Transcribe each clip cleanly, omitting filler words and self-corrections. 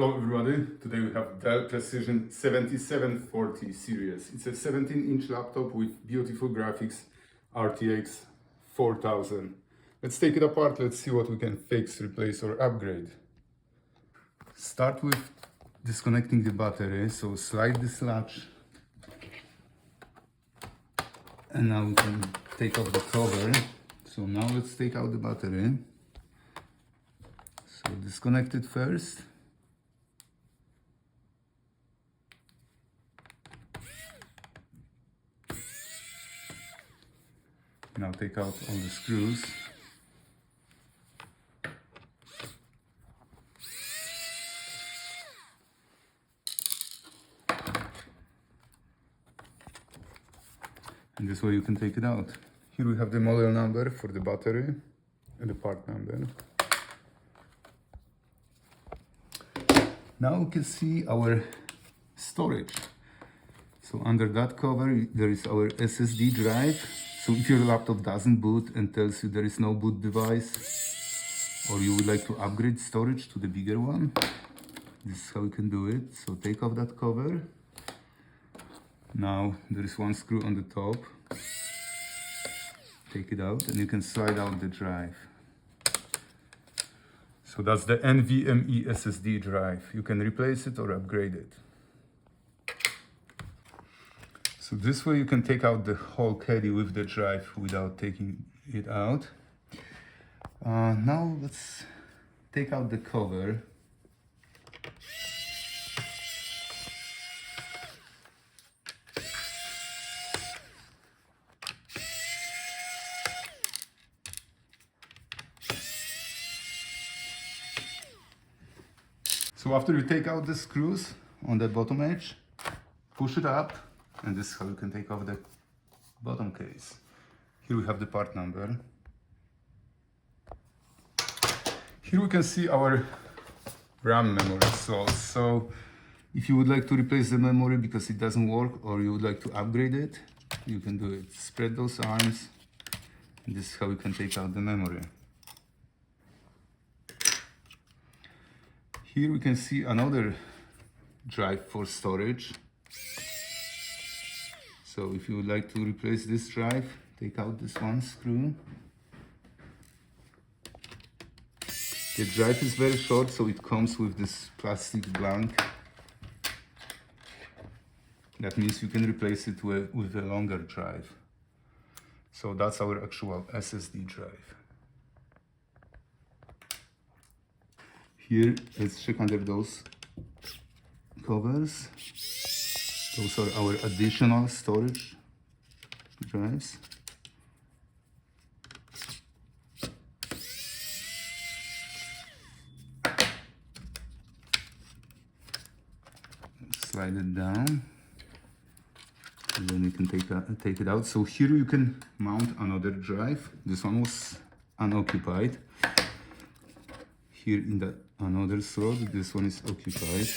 Hello everybody, today we have Dell Precision 7740 series. It's a 17-inch laptop with beautiful graphics, RTX 4000. Let's take it apart, let's see what we can fix, replace or upgrade. Start with disconnecting the battery, so slide this latch. And now we can take off the cover. So now let's take out the battery. So disconnect it first. Now take out all the screws. And this way you can take it out. Here we have the model number for the battery and the part number. Now we can see our storage. So under that cover there is our SSD drive. So if your laptop doesn't boot and tells you there is no boot device, or you would like to upgrade storage to the bigger one, this is how you can do it. So take off that cover. Now there is one screw on the top. Take it out and you can slide out the drive. So that's the NVMe SSD drive. You can replace it or upgrade it. So this way you can take out the whole caddy with the drive without taking it out. Now let's take out the cover. So after you take out the screws on the bottom edge, push it up, and this is how you can take off the bottom case. Here we have the part number. Here we can see our RAM memory slots. So if you would like to replace the memory because it doesn't work, or you would like to upgrade it, you can do it. Spread those arms, and this is how you can take out the memory. Here we can see another drive for storage. So if you would like to replace this drive, take out this one screw. The drive is very short, so it comes with this plastic blank. That means you can replace it with a longer drive. So that's our actual SSD drive. Here, let's check under those covers. Those are our additional storage drives. Slide it down, and then you can take it out. So here you can mount another drive. This one was unoccupied. Here in that another slot, this one is occupied.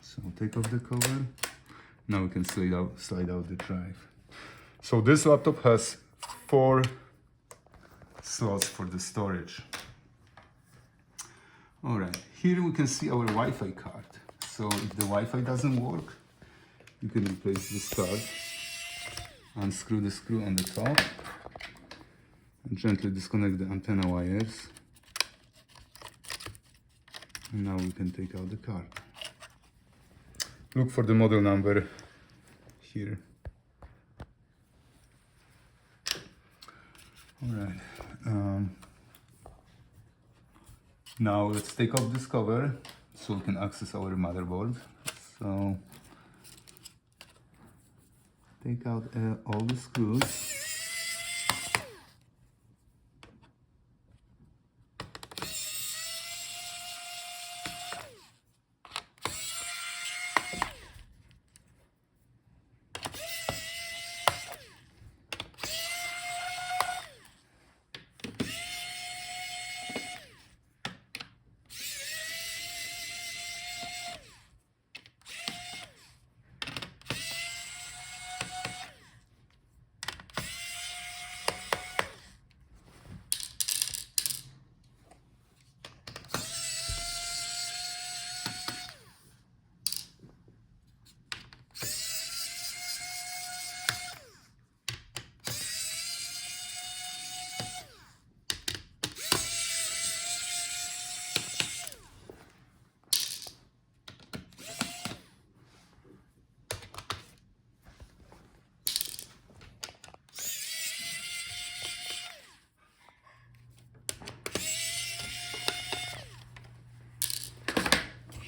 So take off the cover. Now we can slide out the drive. So this laptop has 4 slots for the storage. Alright, here we can see our Wi-Fi card. So if the Wi-Fi doesn't work, you can replace this card. Unscrew the screw on the top and gently disconnect the antenna wires. And now we can take out the card. Look for the model number here. Alright. Now let's take off this cover so we can access our motherboard. So take out all the screws.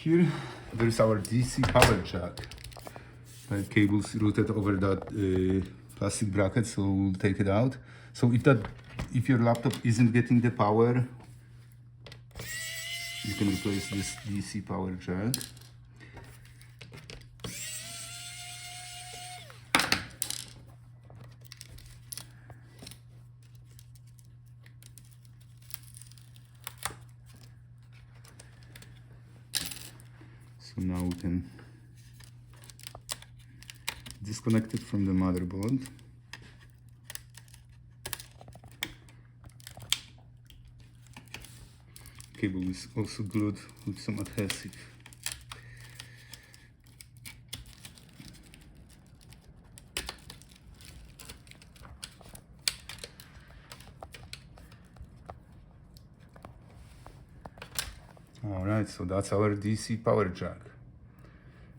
Here there is our DC power jack. The cable's routed over that plastic bracket, so we'll take it out. So if your laptop isn't getting the power, you can replace this DC power jack. So now we can disconnect it from the motherboard. Cable is also glued with some adhesive. Alright, so that's our DC power jack.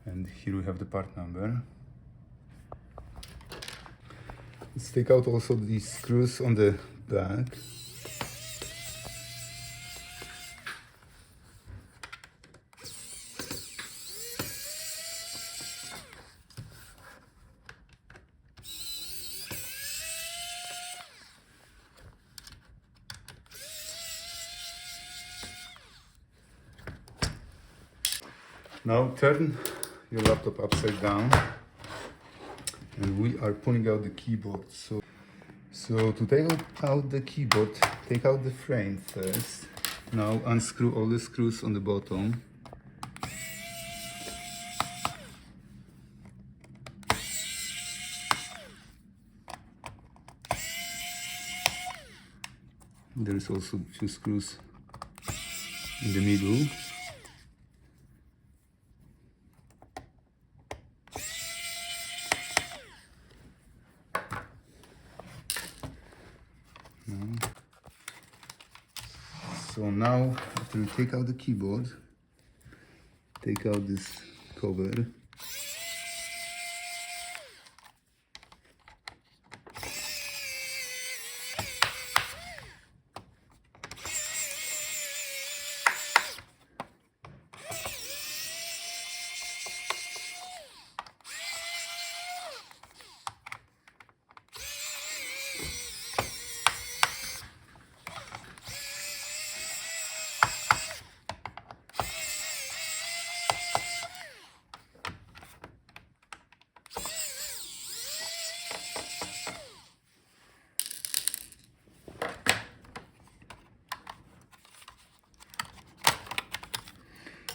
And here we have the part number. Let's take out also these screws on the back. Now turn your laptop upside down, and we are pulling out the keyboard. So to take out the keyboard, take out the frame first. Now unscrew all the screws on the bottom. There is also a few screws in the middle. So now, after you take out the keyboard, take out this cover.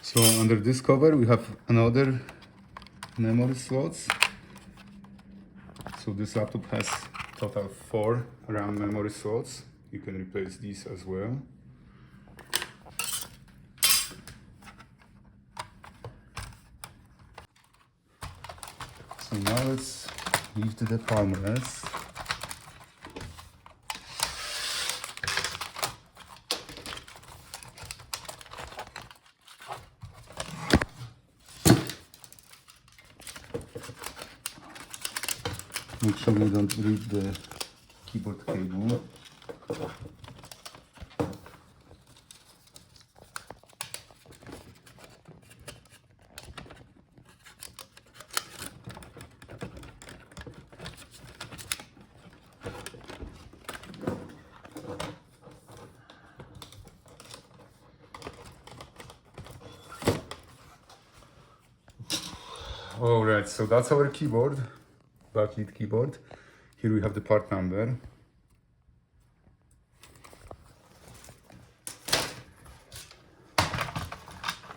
So under this cover we have another memory slots. So this laptop has total 4 RAM memory slots. You can replace these as well. So now let's lift the Palmrest. Make sure you don't rip the keyboard cable. Alright, so that's our keyboard. Backlit keyboard. Here we have the part number.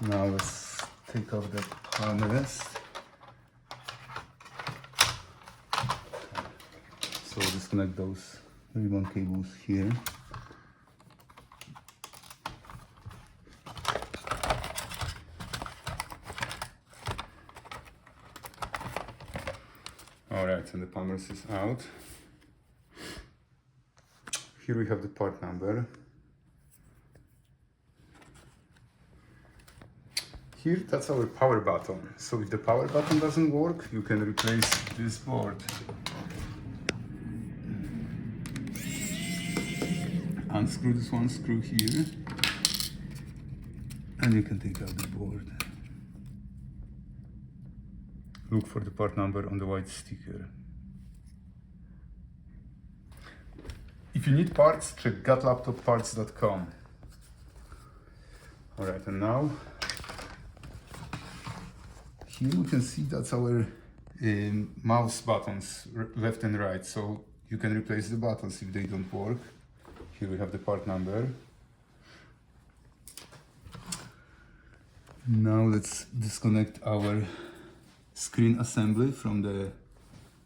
Now let's take off the Palmrest. So disconnect those ribbon cables here. Alright, and the Palmrest is out. Here we have the part number. Here, that's our power button. So if the power button doesn't work, you can replace this board. Unscrew this one screw here, and you can take out the board. look for the part number on the white sticker. If you need parts, check gotlaptopparts.com. Alright, and now here we can see that's our mouse buttons, left and right, so you can replace the buttons if they don't work. Here we have the part number. Now let's disconnect our screen assembly from the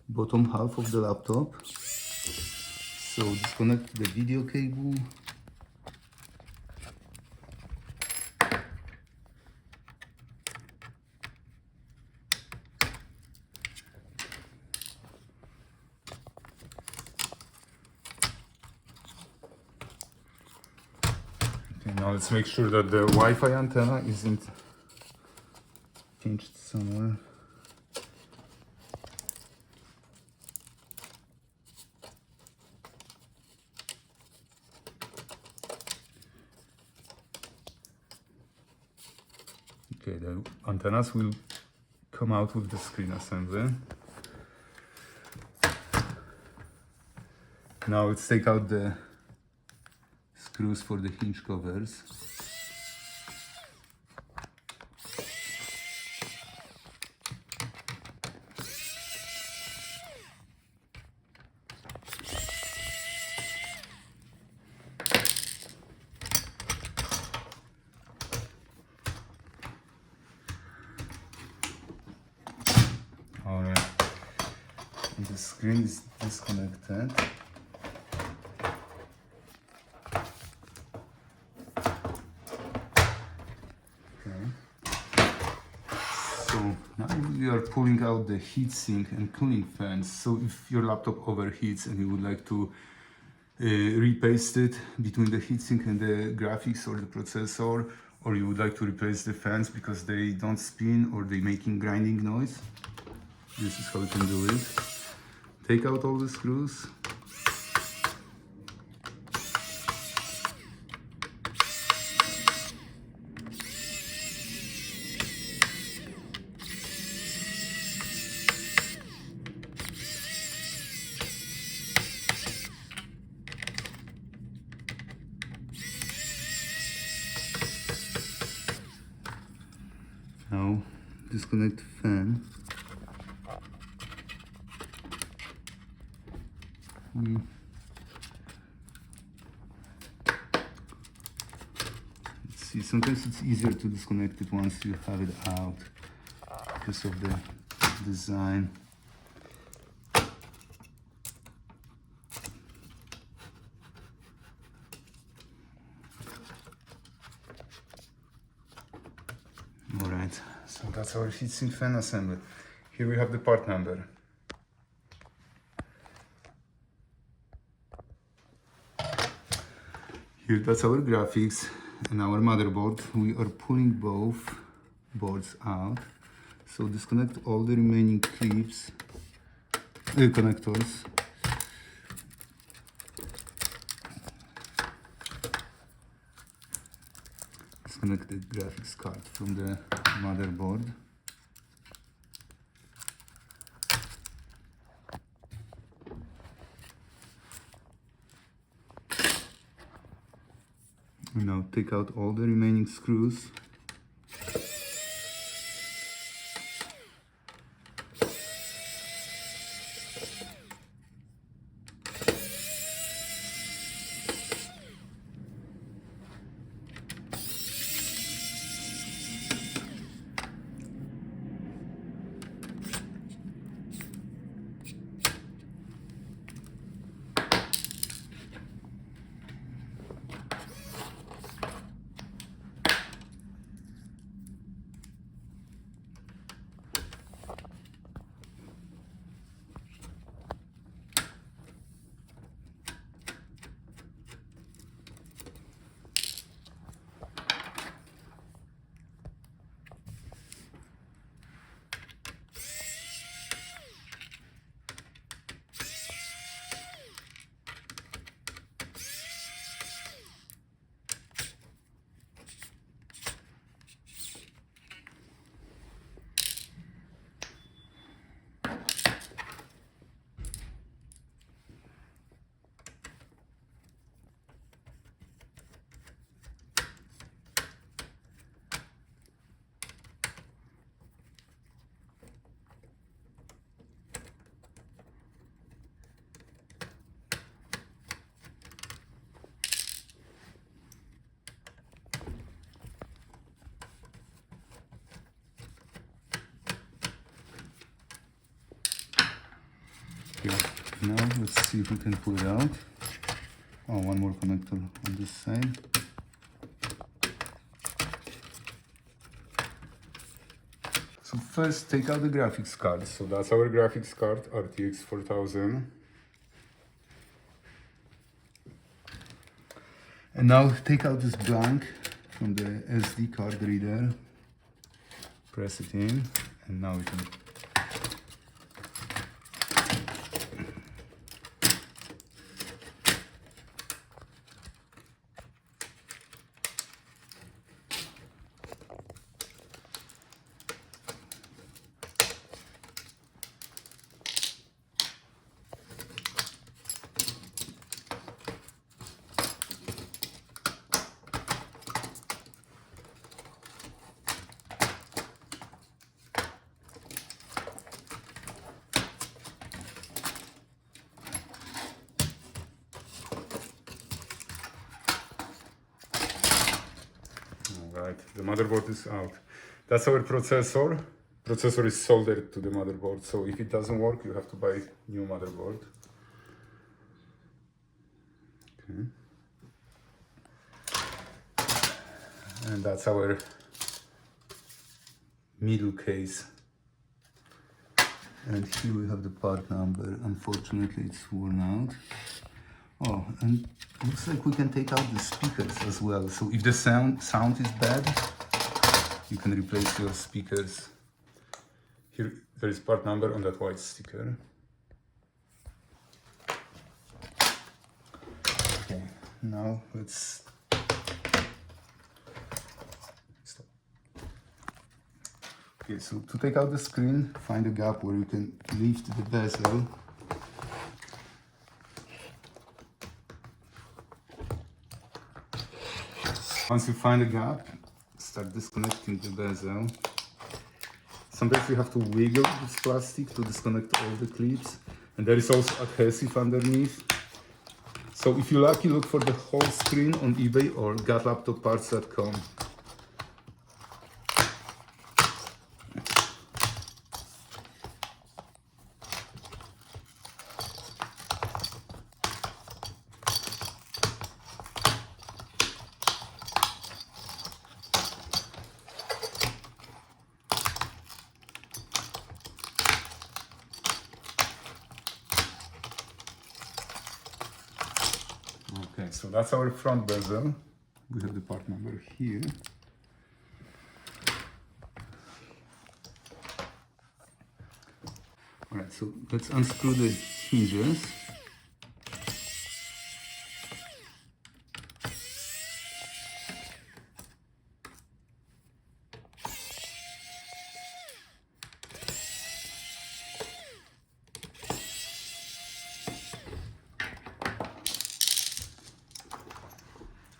bottom half of the laptop. So disconnect the video cable. Okay, now let's make sure that the Wi-Fi antenna isn't pinched somewhere. Okay, the antennas will come out with the screen assembly. Now let's take out the screws for the hinge covers. Alright, the screen is disconnected. So now we are pulling out the heatsink and cooling fans. So if your laptop overheats and you would like to repaste it between the heatsink and the graphics or the processor, or you would like to replace the fans because they don't spin or they're making grinding noise, this is how you can do it. Take out all the screws. Now disconnect the fan. Let's see, sometimes it's easier to disconnect it once you have it out because of the design. Alright, so that's our heatsink fan assembly. Here we have the part number. Here that's our graphics and our motherboard. We are pulling both boards out. So disconnect all the remaining clips, connectors. Disconnect the graphics card from the motherboard. Now take out all the remaining screws. let's see if we can pull it out. Oh, one more connector on this side. So first take out the graphics card. So that's our graphics card, RTX 4000. And now take out this blank from the SD card reader. Press it in, and now we can Right, the motherboard is out. That's our processor. Processor is soldered to the motherboard, so if it doesn't work, you have to buy new motherboard. Okay. And that's our middle case. And here we have the part number. Unfortunately, it's worn out. Oh, and looks like we can take out the speakers as well. So if the sound is bad, you can replace your speakers. Here there is part number on that white sticker. Okay, now let's stop. Okay, so to take out the screen, find a gap where you can lift the bezel. Once you find a gap, start disconnecting the bezel. Sometimes you have to wiggle this plastic to disconnect all the clips, and there is also adhesive underneath. So if you're lucky, look for the whole screen on eBay or gotlaptopparts.com. Okay, so that's our front bezel. We have the part number here. Alright, so let's unscrew the hinges.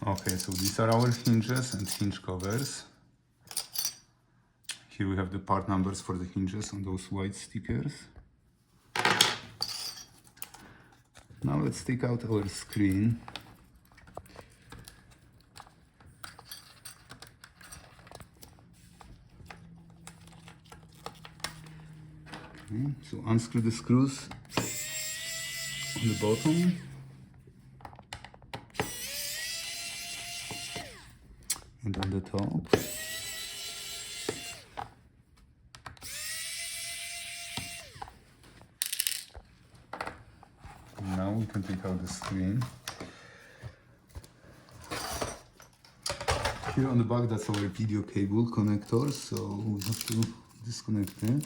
Okay, so these are our hinges and hinge covers. Here we have the part numbers for the hinges on those white stickers. Now let's take out our screen. Okay, so unscrew the screws on the bottom. And on the top. And now we can take out the screen. Here on the back, that's our video cable connector, so we have to disconnect it.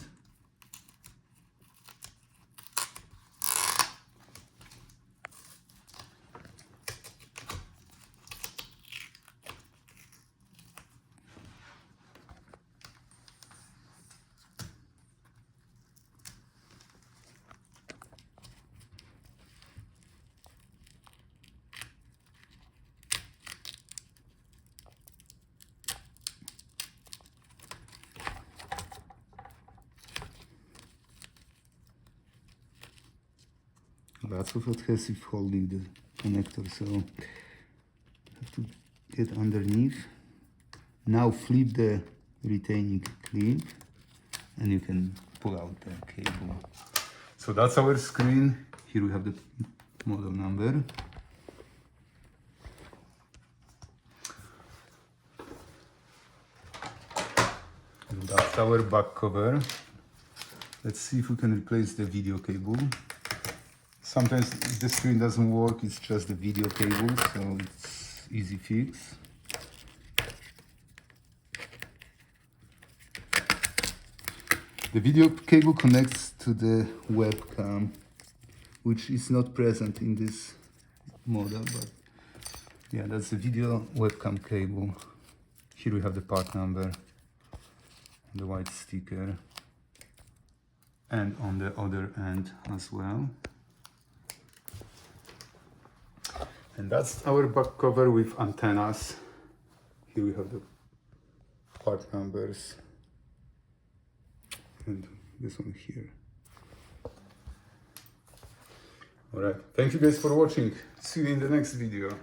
Lots of adhesive holding the connector, so have to get underneath. Now flip the retaining clip and you can pull out the cable. So that's our screen. Here we have the model number. And that's our back cover. Let's see if we can replace the video cable. Sometimes if the screen doesn't work, it's just the video cable, so it's easy fix. The video cable connects to the webcam, which is not present in this model, but yeah, that's the video webcam cable. Here we have the part number, the white sticker, and on the other end as well. And that's our back cover with antennas. Here we have the part numbers. And this one here. Alright, thank you guys for watching. See you in the next video.